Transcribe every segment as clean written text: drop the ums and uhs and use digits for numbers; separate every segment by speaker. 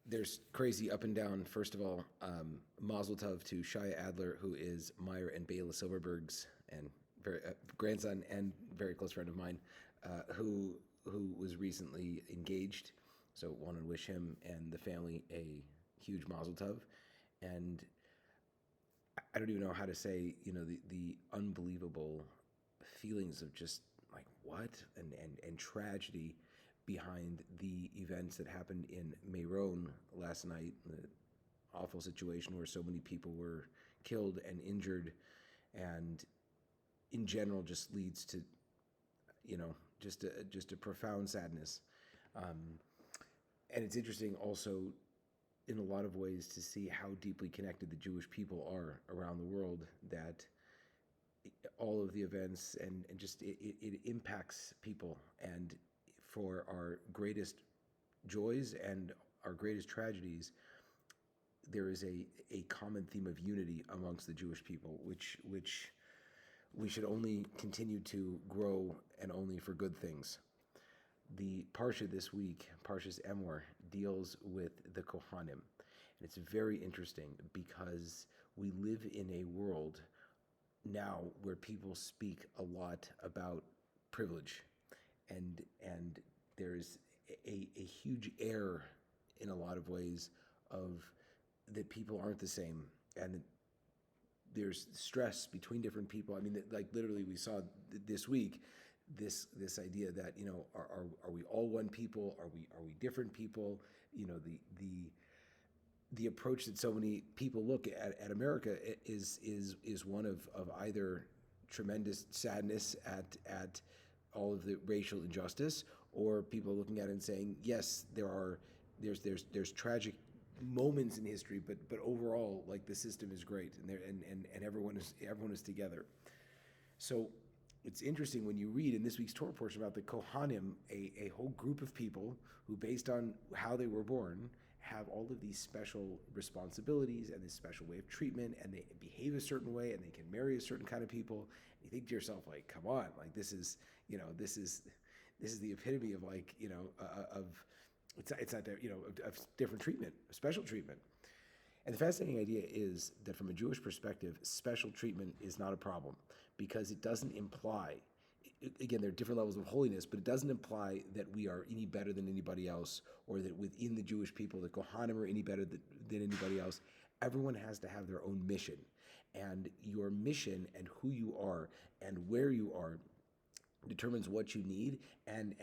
Speaker 1: there's crazy up and down. First of all, Mazel Tov to Shia Adler, who is Meyer and Bela Silverberg's and very grandson and very close friend of mine, who was recently engaged. So want to wish him and the family a huge Mazel Tov. And I don't even know how to say, the unbelievable feelings of just like what and tragedy behind the events that happened in Meron last night, the awful situation where so many people were killed and injured, and in general just leads to, just a profound sadness. And it's interesting also in a lot of ways to see how deeply connected the Jewish people are around the world, that all of the events and just it impacts people. And for our greatest joys and our greatest tragedies, there is a common theme of unity amongst the Jewish people, which we should only continue to grow, and only for good things. The Parsha this week, Parshas Emor, deals with the kohanim. And it's very interesting because we live in a world now where people speak a lot about privilege, and there's a huge air in a lot of ways of that people aren't the same, and that there's stress between different people. I mean, like literally we saw this week this idea that, are we all one people? Are we different people? The approach that so many people look at America is one of either tremendous sadness at all of the racial injustice, or people looking at it and saying, yes, there's tragic moments in history, but overall, like, the system is great, and everyone is together. So it's interesting when you read in this week's Torah portion about the kohanim, a whole group of people who, based on how they were born, have all of these special responsibilities and this special way of treatment, and they behave a certain way, and they can marry a certain kind of people. And you think to yourself, like, come on, like, this is the epitome of, like, of it's not there, of different treatment, special treatment. And the fascinating idea is that from a Jewish perspective, special treatment is not a problem, because it doesn't imply, again, there are different levels of holiness, but it doesn't imply that we are any better than anybody else, or that within the Jewish people, the kohanim are any better than anybody else. Everyone has to have their own mission, and your mission and who you are and where you are determines what you need and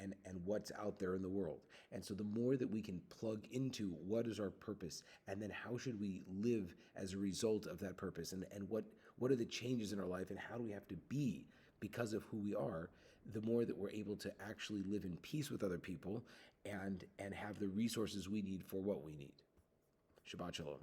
Speaker 1: what's out there in the world. And so the more that we can plug into what is our purpose, and then how should we live as a result of that purpose, and what are the changes in our life, and how do we have to be because of who we are, the more that we're able to actually live in peace with other people and have the resources we need for what we need. Shabbat Shalom.